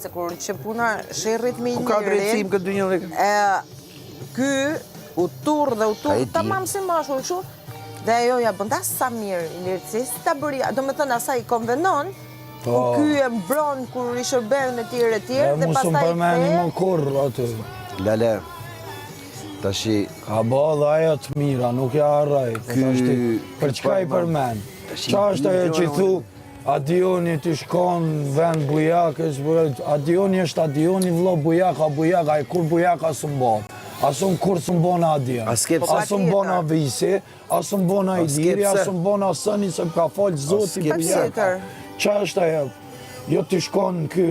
Se kur që puna shërrit me Ku ka drejtësim këtë dy një ky u turr dhe u turr tamam si mashkull kështu. Dhe ajo ja bën sa mirë i lirësisë ta bëri. Domethënë asaj i konvenon. Ky e mbron kur i shërben e tjerë dhe pastaj mos përmeni më kurr aty. Lale. Tashi ka bë dhe ajo të mira, nuk ja harroj. Për çka i përmend? Çfarë është ajo që i thu? Adioni të shkon vend bujakës, Adioni është Adioni vëllo bujaka, ai kur bujaka së mbon. Asun kur së mbona Adion. Asun mbona Visi, asun mbona Iliri, asun mbona Sëni se ka folë zoti bujaka. Qa është ajo? Jo të shkon kë,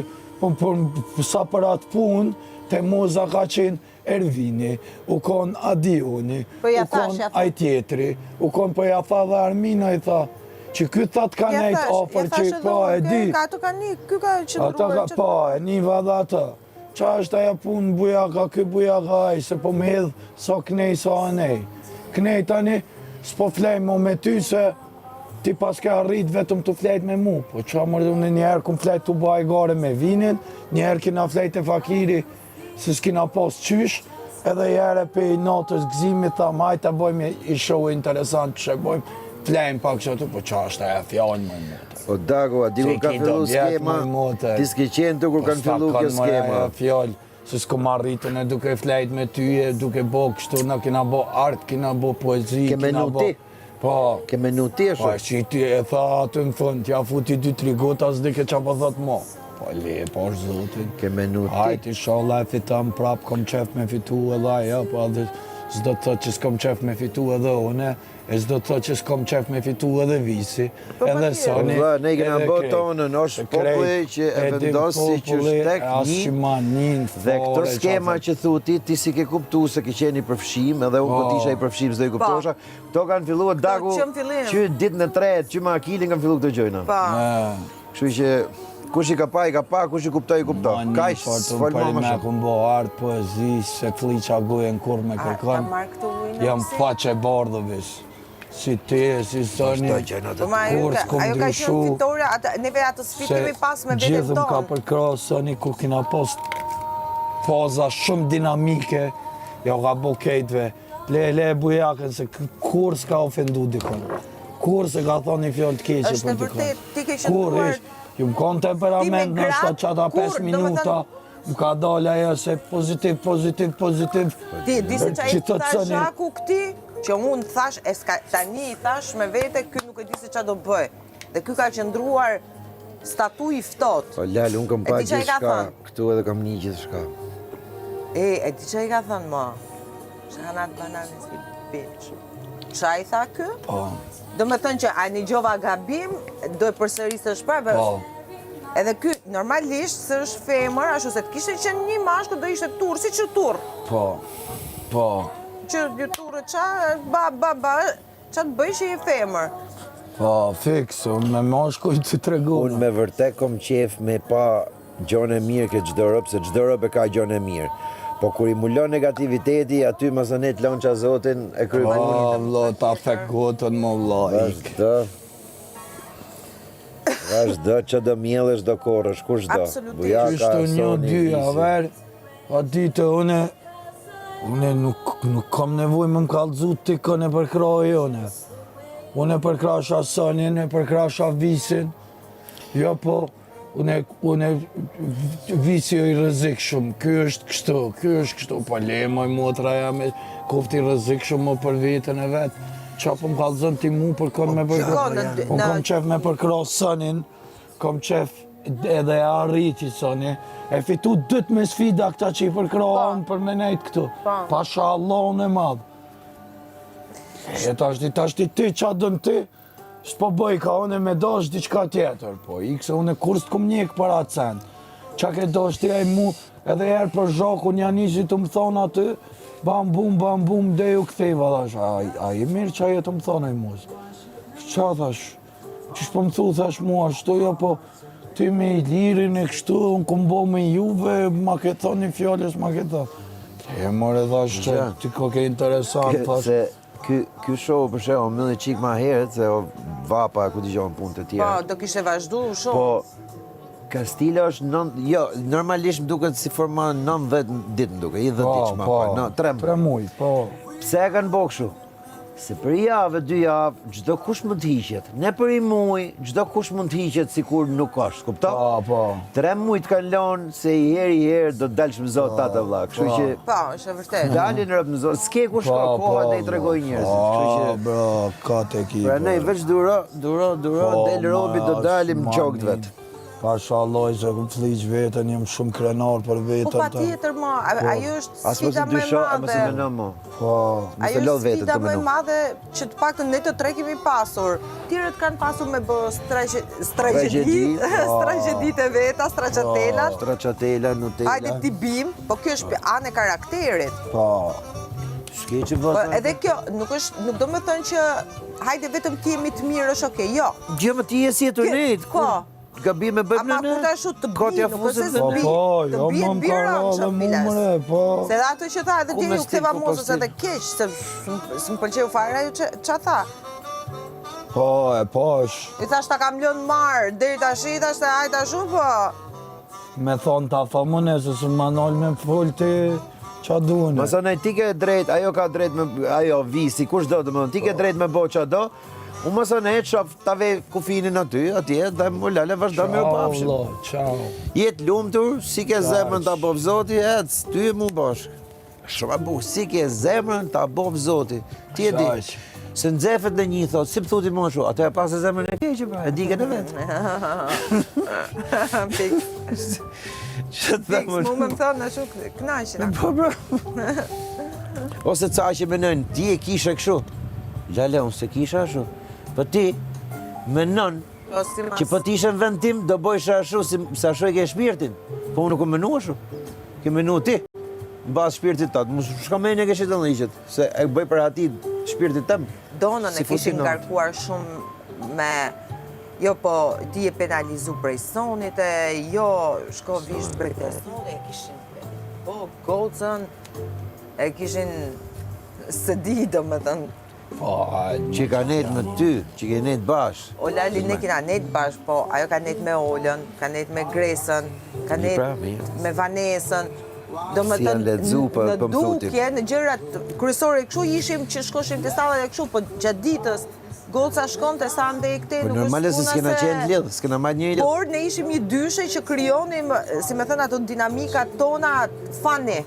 sa për atë punë, te moza ka qenë Ervini, u kon Adioni, u kon aj tjetri, u kon për ja tha dhe Armina i tha, që këtë thatë ka nejtë ofër që po e di. Ato ka një, këtë ka qëndruar që... Po, e një vada atë. Qa është aja punë bujaka, këtë bujaka aj, se po me hedhë so knej, so anej. Knej tani, s'po flejmë me ty se ti pas ke arrit vetëm të flejt me mu. Po qa mërë unë njerë kum flejt të baj gare me vinin, njerë kina flejt e fakiri se s'kina pos qysh, edhe jere pe i notës gzimit thamë, hajta bojmë i show interesant që bojmë. Flejmë pak që të, po qa është aja fjallë më motë. O Dago, a di kur ka fillu skema, ti s'ke qenë të kur kanë fillu kjo skema. Fjallë, se s'kom arritën e duke flejt me tyje, duke bo kështu, na kina bo art, kina bo poezi, kina bo... Po. Ke menu ti e shumë? Po, që ti e tha atë në fund, t'ja futi 2-3 gota, s'dike qa po thot mo. Po, le, po është zotin. Ke menu ti? Hajt, inshallah e fitam prap, kom qef me fitu edhe aja, po adhe s'do të thot që s'kom qef me fitu edhe une, e s'do të thot që s'kom qef me fitu edhe Visi, edhe Soni. Ne i kena bë tonën, është populli që e vendosi që është tek një, dhe këto skema që thuti, ti si ke kuptu se ke qeni përfshim, edhe unë këtë isha i përfshim s'do i kuptosha, këto kanë filluar Dagu që ditë në tretë, që ma Akilin kanë fillu këtë gjojna. Kështu që kush i ka pa, kush i kuptoj, i kuptoj. Kaj s'folë ma ma shumë. Ku mbo artë, poezi, se fliqa gujen kur me kërkon. Jam faqe bardhëvis. Si ti, si Soni, kur s'kom ndryshu. Neve atë sfitimi pas me vetë tonë. Se gjithëm ka përkra Soni ku kina post faza shumë dinamike, jo ka bo kejtve. Le bujakën se kur s'ka ofendu dikon. Kur se ka thoni fjallë të keqe për dikon. Kur ishtë. Ju më konë temperament në është qata 5 minuta, më ka dalë ajo se pozitiv. Di se qa i thash shaku këti, që unë thash, tani i thash me vete, kjo nuk e di se qa do bëj. Dhe kjo ka qëndruar statu i ftot. Po lallë, unë kam pa gjithë shka, këtu edhe kam një gjithë shka. E di qa i ka thënë ma? Shahanat bananes i bitch. Qa i tha kjo? Po. Do me thënë që a një gjova gabim, do e përsërisë është prapë. Edhe ky, normalisht, së është femër, ashtu se të kishte qenë një mashkë, do ishte turë, si që turë. Po. Që një turë, qa të bëj që i femër. Po, fiksë, me mashkuj të tregu. Unë me vërtet kom qef me pa gjonë e mirë këtë gjdo rëpë, se gjdo rëpë e ka gjonë e mirë. Po kur i mulon negativiteti, aty masonet lonë qa zotin e krypë. Po, vlo, ta fek gotën më vlajk. Vazhdo që do mjellësh do korësh, kush do? Absolutisht. Qështë një dy, a ver, a dite, une nuk kam nevoj me më kalëzu ti këne përkraj une. Une përkrasha Sonin, e përkrasha Visin, jo po, une Visi o i rëzik shumë, kjo është kështu, po le moj motra ja me kofti rëzik shumë më për vitën e vetë, qa po më kalëzën ti mu për kënë me përkra. Unë kom qef me përkra Sonin, kom qef edhe e arriti Soni, e fitu dëtë me sfida këta që i përkra anë për me nejtë këtu, pasha Allah unë e madhë. E tashti ti qa dënë ti, s'po bëj ka une me dosh diqka tjetër, po ikse une kur s'kom njek për atë sen. Qa ke dosh ti aj mu, edhe erë për zhoku një nisi të më thonë aty, bam bum, dhe ju këtheva, thash, a i mirë qa jetë më thonë aj muz. Qa thash, që shpo më thu, thash mua, shtu jo, po ti me i lirin e kështu, unë kom bo me juve, ma ke thonë një fjallës, ma ke thonë. E more thash që ti ko ke interesant, thash. Ky show për shemë, më në qikë ma herët, se vapa ku t'i gjohën punë të tjera. Po, do kishe vazhdu shumë. Po, Kastila është, jo, normalisht më duket si forma 90 ditë më duket, i 10 ditë më parë, 3 muaj, po. Pse e kanë bërë kështu? Se për javë, 2 javë, çdo kush mund të hiqet. Ne për i muaj, çdo kush mund të hiqet sikur nuk është, kupton? Po. 3 muaj të kanë lënë se i herë do të dalësh me zot tata vlla. Kështu që Po, është e vërtetë. dalin rreth me zot. S'ke kush ka koha dhe i tregoj njerëzit. Kështu që bro, ka tek i. pra ne veç duro, del robi do dalim në qokët vet. Pashallah, që ku fliq vetën, jam shumë krenar për vetën. Po patjetër mo, ajo është sfida më e Mos e madhe. menon mo. Po. Mos e Ajo lodh është vetën sfida të më e menon. madhe që të paktën ne të tre kemi pasur. Tjerët kanë pasur me bë strategjit e veta, stracciatelat. Stracciatella, Nutella. Hajde ti bim, po kjo është anë e karakterit. Po. S'ke që Po bëhet. edhe kjo nuk do të thënë që hajde vetëm ti jemi të mirë është okay, jo. Gjë më ti je si e turnit. Po. Gabime bëjmë Ama kur ta shoh të bi, nuk është se bi. Po, jo Të më bira ka në dhe Shambilas. mumre, po. Se dhe ato që tha, edhe Ku ti me ju stil, ktheva ku po mosës stil? edhe keq, se s'm pëlqeu fare ajo që tha. Po, e po është. I thash ta kam lënë marr, deri tash i thash se hajde ashtu po. Me thonë ta famune, se së më nalë me fol ti qa duhen. Më thonë, ti ke drejt, ajo ka drejt me, ajo visi, kush do të më thonë, ti ke drejt me bo qa do, unë më thonë, e qof ta ve kufinin aty, atje, dhe më lale vazhdo me u pafshim. Ciao. Jetë lumëtur, si ke zemrën ta bov zoti, ty e mu bashkë. Shumë bu, si ke zemrën ta bov zoti. Ti e di, Qaq. se nxefet në një, thot, si më thuti më shu, ato e pas e zemrën e keqë, pra, e di ke në vetë. Fix. Që të Fix, mu më thonë ashtu kënaqina. Po, bro. Ose ca që menojnë, ti e kishe kështu. Gjale, unë se kisha ashtu. Po ti, menon O si mas. që po ti ishe në vend tim, do bojsha ashtu, se ashtu e ke shpirtin. Po unë nuk e menu ashtu. Ke menu ti, në basë shpirtit tatë. Mu shka menje ke shqitën liqet, se e bëj për ati shpirtit tem. Donën e Si kishin fusinon. ngarkuar shumë me jo po ti e penalizu prej sonit e jo shko vish prej sonit e kishin po gocën e kishin se di do me thënë Po, Që ka net me ty, që ke net bashkë. o Lali ne kina net bash po ajo ka net me Olën, ka net me Gresën, ka net pra, mirë. me Vanesën. Do më Si janë ledzu, po, në po më thuti. dukje, në gjërat kryesore kështu ishim që shkoshim të stallat e kështu, po gjatë ditës goca shkon të sa ndej këte, Po nuk është normale se puna s'kena qenë lidhë, s'kena majtë një lidhë. Por ne ishim një dyshe që krijonim, si me thënë ato dinamikat tona fani.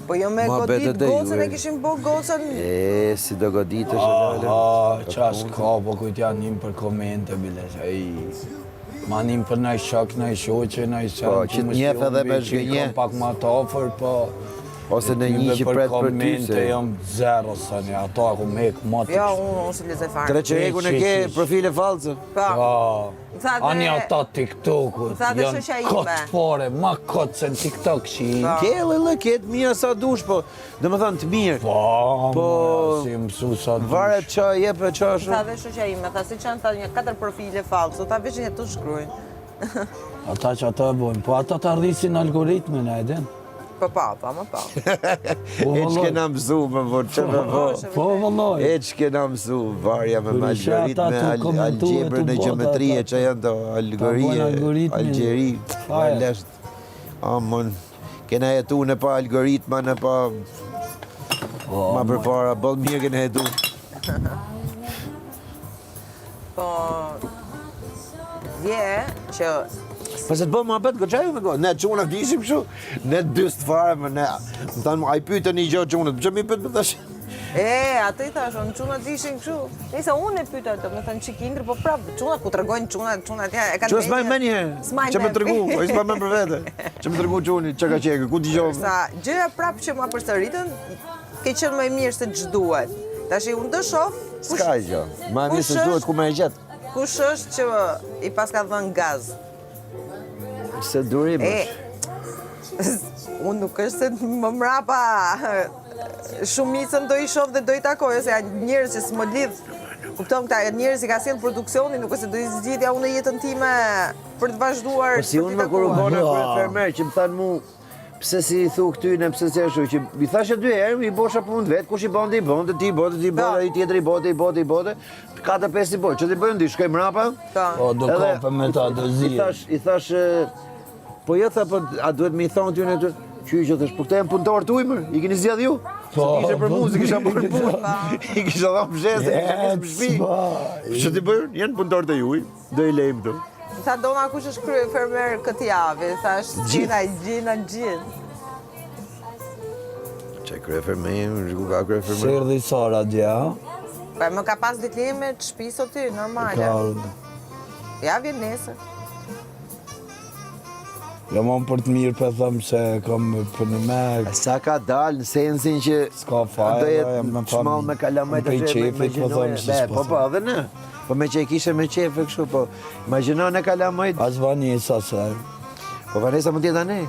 Po jo me Ma godit betet e gocën ju, e kishim bo gocën. E, si do goditësh e lale. qas ka, po kujt janë njëm për komente, biles, ma njëm për nëjë shok, nëjë shoqe, nëjë sen. Po, që t'njef edhe me zhgënje. Pak ma të ofër, po. Ose në një që pret për ty komente se... jam zero, sani, ato ako me hek matë. Jo, unë si leze fare. Tre që eku në ke profile falcë. Po, Po, Tha dhe- ani ata TikTokut, Tha dhe janë shoqja ime. kotë fare, ma kotë se në TikTok që i. Po. Ke lëllë, ketë mija sa dush, po, dhe më thënë të mirë. Po, Po, si mësu sa dush. Varet qa jep e qa tha shumë. dhe shoqja ime, tha si që janë tha një 4 profile falso, tha veç një të shkrujnë. Ata që ata bojnë, po ata të ardisin algoritmin, e din. Po pa, më pa. Po, E që vëlloj. kena mësu, më vërë, që me vërë. Po, vëlloj. E që kena mësu, varja me Kur isha ata algoritme, tu komentu e algebrën tu e bota gjeometrie, ata. që janë të bojnë algoritmin. algjeri, Fare. lesht. Amon, kena jetu në pa algoritma, në pa... Ma përpara, bëllë mirë kena jetu. Po, dje që Po se të bëmë abet, gëgjaju me gojë. Ne quna dishim shu, ne dyst fare, më ne... Më tanë, a i pyte një gjohë qunët, që mi pyte më thash? atë i thash, unë qunat ishin kështu. Nisa unë e pyta, do me thënë që kindri, po prapë, qunat ku të regojnë qunat tja, e kanë Që s'maj me njëherë, që me tërgu, o i s'ma me për vete. Që me tërgu quni, që ka qekë, ku t'i gjohë. Sa gjëja prapë që ma përsëritën, ke qenë më e mirë se ç'duhet. Tash unë do shoh S'ka i gjohë, ma mirë se duhet ku me e gjetë. kush është që i pas ka dhënë gaz. Se durim E, është. unë nuk është se më mrapa shumicën do i shoh dhe do i takoj, ose janë njerëz që s'më lidh. Kupton këta janë njerëz që ka sjell produksionin, nuk është se do i zgjidhja unë jetën time për të vazhduar. Po si unë me kur u bona për fermer që më thanë mu, pse si i thu këtyne, pse si ashtu, që i thashe 2 herë, i bosha punë vetë, kush i bonde, ti bote, ai tjetër i bote, 4-5 i bote, që ti bëjmë di, shkoj mrapa. Po, do kape me ta dëzije. I thash, po jo tha, a duhet me i thonë tyne, që thash, po këta e më punëtorë të ujmër, i keni zjedh ju? Se kishe për muzikë, kisha për punë, i kisha dha më zhese, kisha nisë më shpi. Që ti bëjmë, jenë punëtorë të juj, do i lejmë të. Tha dona kush është krye fermer këtë javë, thash Gjina. Qaj krye fermer, ku ka krye fermer? Se erdhi Sara dja. Pa më ka pas ditë me të shpisë o ty, normale. Ja, vjen nesër. Ja më për të mirë për thëmë se kam për në me... Sa ka dalë në sensin që... Ska fajra, me shmall me kalamaj të qefit për thëmë se s'po Po, edhe në. Po me që e kishe me qefit kështu, po... Imagjino në kalamaj... As Vanessa se... Po Vanessa mund tjetë anej?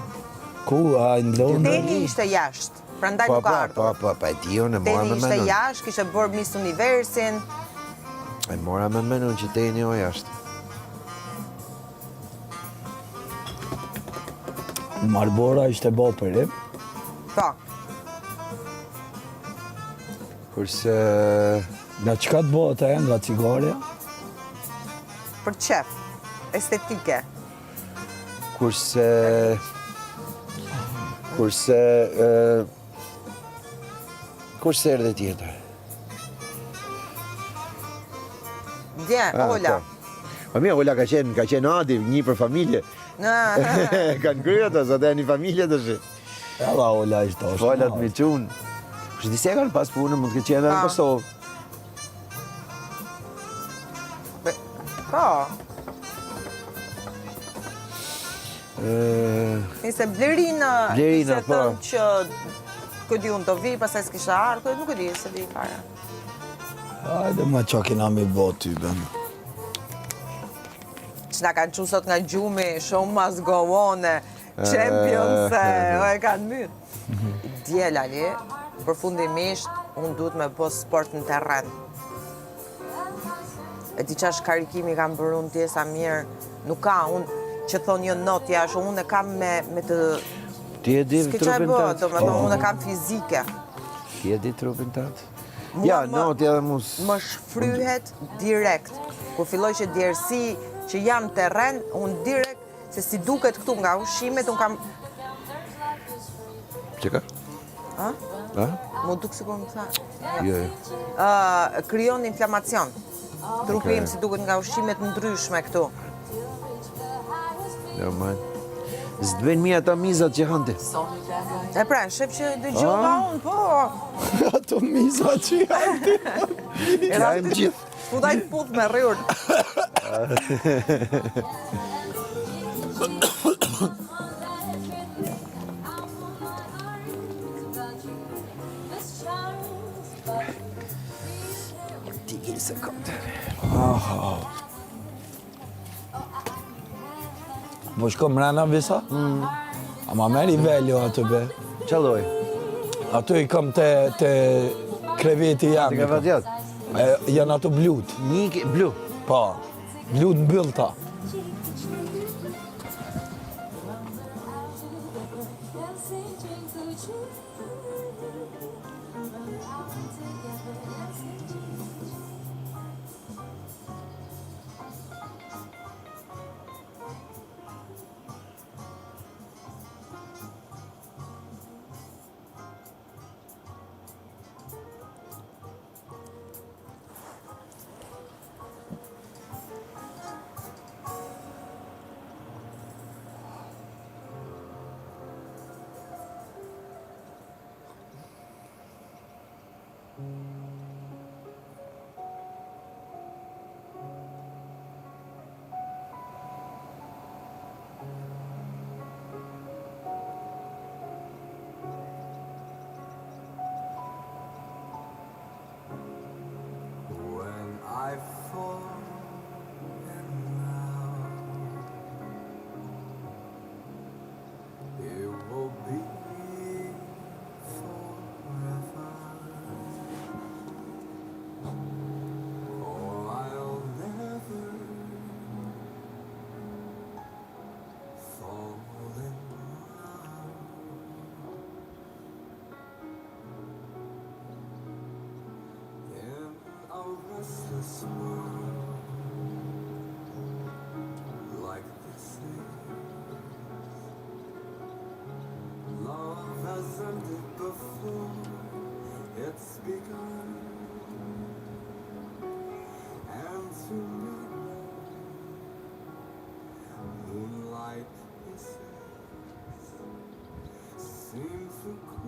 Ku, a i ndonë? Teni ishte jashtë, prandaj nuk ardhur. Po, e tio në mora me Teni ishte jashtë, kishe bërë Miss Universin. E mora me menon që Teni o jashtë. Marbora ishte bo për im. Po. Kurse... Nga qka të bo të e nga cigarja? Për qef, estetike. Kurse erdhe tjetër? Dje, Ola. Po mirë, Ola ka qenë Adi, një për familje. Kanë kryet, ose atë e një familje të shi. Ela Ola ishte është. Ola të miqunë. Kështë disi e kanë pas punë, mund të qenë në Kosovë. Po. Nise Blerina Blerina, po. thënë që këtë unë të vi, pasaj s'kisha ardhë, nuk e di se vi fare. Hajde ma qa kina mi bo ty, ben. Që na kanë qusot nga gjumi, shumë mas go on, champions, o e kanë mytë. Djelali, përfundimisht, unë duhet me bo sport në terren. E ti qash karikimi kam bërë unë tjesa mirë, nuk ka, unë që thonë një notë jashtë, unë e kam me të... Ti e di trupin tatë? Do me thonë, unë e kam fizike. Ti e di trupin tatë? Ja, notë edhe mus... Më shfryhet direkt. Kur filloj që djersi, që jam terren, unë direkt, se si duket këtu nga ushimet, unë kam... Që ka? Ha? Ha? Mu duk sikur më tha. Jo. Kryon inflamacion. Trupi im si duket nga ushimet ndryshme këtu. Jo, majnë. S'të bëjnë mi ata mizat që hante. E pra, shep që dëgjova unë, po. Ato mizat që hante. Kajmë gjithë. Pudaj të putë me rrjur. Tiki sekundë. Po shko mrena visa? A ma meri veljo atë be. Qaloj? Ato i kam të kreveti jam. Të krevetjat? Janë ato blut. Blu? Po, blut në bëllta. Moonlight kisses seem to